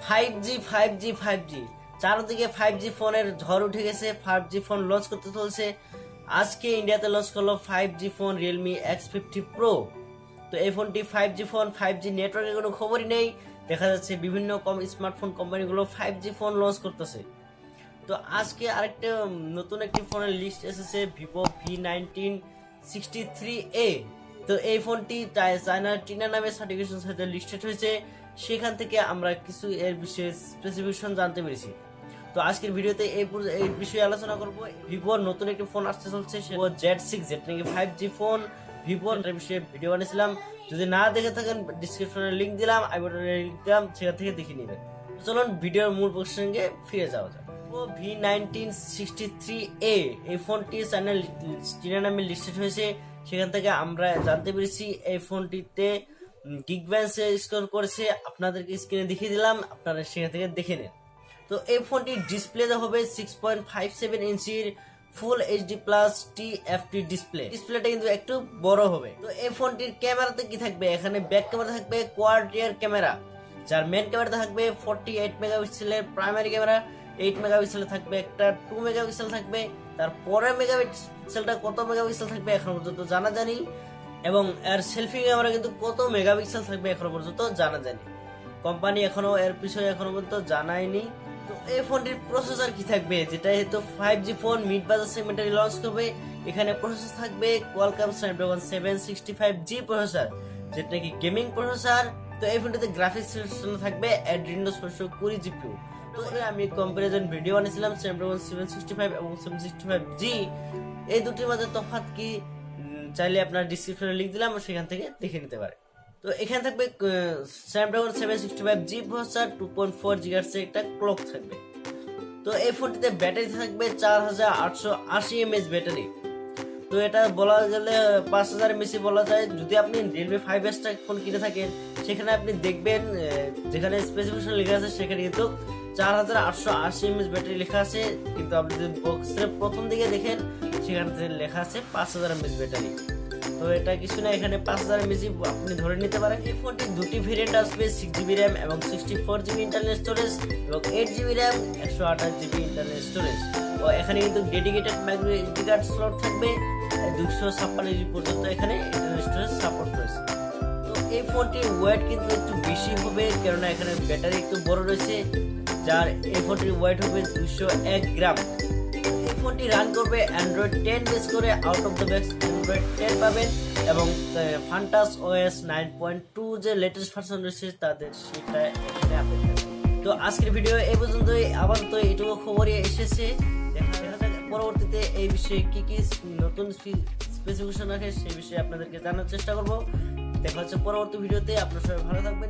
5G চারদিকে 5G ফোনের ঝড় উঠে গেছে। 5G ফোন লঞ্চ করতে চলছে। আজকে ইন্ডিয়াতে লঞ্চ করলো 5G phone Realme X50 Pro। তো এই ফোনটি 5G ফোন, 5G নেটওয়ার্কের কোনো খবরই নেই। দেখা যাচ্ছে বিভিন্ন স্মার্টফোন কোম্পানিগুলো 5G ফোন লঞ্চ করতেছে। তো আজকে আরেকটা নতুন একটি ফোনের লিস্ট এসেছে, Vivo V19 63A। তো এই ফোনটি চায়নার টিনা নামে সার্টিফিকেশন সাথে লিস্টেড হয়েছে। সেখান থেকে আমরা কিছু এর বিষয়ে স্পেসিফিকেশন জানতে পেরেছি। তো আজকের ভিডিওতে এই বিষয়ে আলোচনা করব। ভিভোর নতুন একটি ফোন আসতে চলছে, সেটা Z6, যেটা নাকি 5G ফোন। ভিভোর বিষয়ে ভিডিও বানিয়েছিলাম, যদি না দেখে থাকেন ডিসক্রিপশনে লিংক দিলাম, আই বাটনে লিংক দিলাম, সেখান থেকে দেখে নেবেন। চলুন ভিডিওর মূল প্রসঙ্গে ফিরে যাওয়া যাক। V19 63A এই ফোনটি চায়না নামে লিস্টেড হয়েছে। সেখান থেকে আমরা জানতে পেরেছি এই ফোনটিতে গিগব্যান্ড স্কোর করেছে। আপনাদেরকে স্ক্রিনে দেখিয়ে দিলাম, আপনারা সেখান থেকে দেখে নেন। তো এই ফোনটির ডিসপ্লেতে হবে 6.57 ইঞ্চির ফুল এইচডি প্লাস TFT ডিসপ্লেটা কিন্তু একটু বড় হবে। তো এই ফোনটির ক্যামেরাতে কি থাকবে, এখানে ব্যাক ক্যামেরা থাকবে কোয়াড রিয়ার ক্যামেরা, যার মেন ক্যামেরা থাকবে 48 মেগাপিক্সেলের প্রাইমারি ক্যামেরা, 8 মেগাপিক্সেল থাকবে, একটা 2 মেগাপিক্সেল থাকবে। তারপরে মেগাপিক্সেলটা কত মেগাপিক্সেল থাকবে এখন পর্যন্ত জানা জানি, এবং এর সেলফি ক্যামেরা কিন্তু কত মেগাপিক্সেল থাকবে এখনো পর্যন্ত জানা যায়নি। কোম্পানি এর বিষয়ে এখনো পর্যন্ত জানায়নি। তো এই ফোনটির প্রসেসর কি থাকবে, যেটা হয়তো 5G ফোন মিড বাজার সেগমেন্টে লঞ্চ করবে। এখানে প্রসেসর থাকবে Qualcomm Snapdragon 765G প্রসেসর, যেটা নাকি গেমিং প্রসেসর। তো এই ফোনটিতে গ্রাফিক্স থাকবে Adreno 620 GPU। তো আমি কম্পারিজন ভিডিও বানিয়েছিলাম Snapdragon 765 এবং 765G, এই দুটির মধ্যে তফাৎ কি চাইলে আপনার ডিসক্রিপশনে লিংক দিলাম, সেখান থেকে দেখে নিতে পারে। তো এখানে থাকবে Snapdragon 765G প্রসেসর, 2.4 GHz একটা ক্লক থাকবে। তো এই ফোনটিতে ব্যাটারি থাকবে 4880 mAh ব্যাটারি। তো এটা বলা গেলে 5000 mAh বলা যায়। যদি আপনি Realme 5S ফোন কিনে থাকেন, সেখানে আপনি দেখবেন যেখানে স্পেসিফিকেশন লেখা আছে সেখানে কিন্তু 4880 mAh ব্যাটারি লেখা আছে, কিন্তু আপনি যদি বক্সের প্রথম দিকে দেখেন সেখানে লেখা আছে 5000 mAh ব্যাটারি। তো এটা কিছু না, এখানে 5000 mAh আপনি ধরে নিতে পারেন। এই ফোনটির দুটি ভেরিয়েন্ট আসবে, 6GB RAM এবং 64GB ইন্টারনাল স্টোরেজ, এবং 8GB RAM 128GB internal storage. তো এখানে কিন্তু dedicated micro SD card slot থাকবে 256GB পর্যন্ত, এখানে ইন্টারনাল স্টোরেজ সাপোর্ট রয়েছে। তো এই ফোনটির ওয়েট কিন্তু একটু বেশি হবে, কেননা এখানে ব্যাটারি একটু বড় রয়েছে, যার এই ফোনটির ওয়েট হবে 201 গ্রাম। এই ফোনটি রান করবে Android 10 বেস করে, out of the box Android 10 পাবেন, এবং Fantas OS 9.2 যে লেটেস্ট ভার্সন রয়েছে তাদের সেটা এখানে আপডেট থাকবে। তো আজকের ভিডিও এই পর্যন্তই। আপাতত এটুকু খবরই এসেছে, দেখা যাক পরবর্তীতে এই বিষয়ে কি কি নতুন স্পেসিফিকেশন রাখে সেই বিষয়ে আপনাদেরকে জানার চেষ্টা করব। দেখা হচ্ছে পরবর্তী ভিডিওতে। আপনারা সবাই ভালো থাকবেন।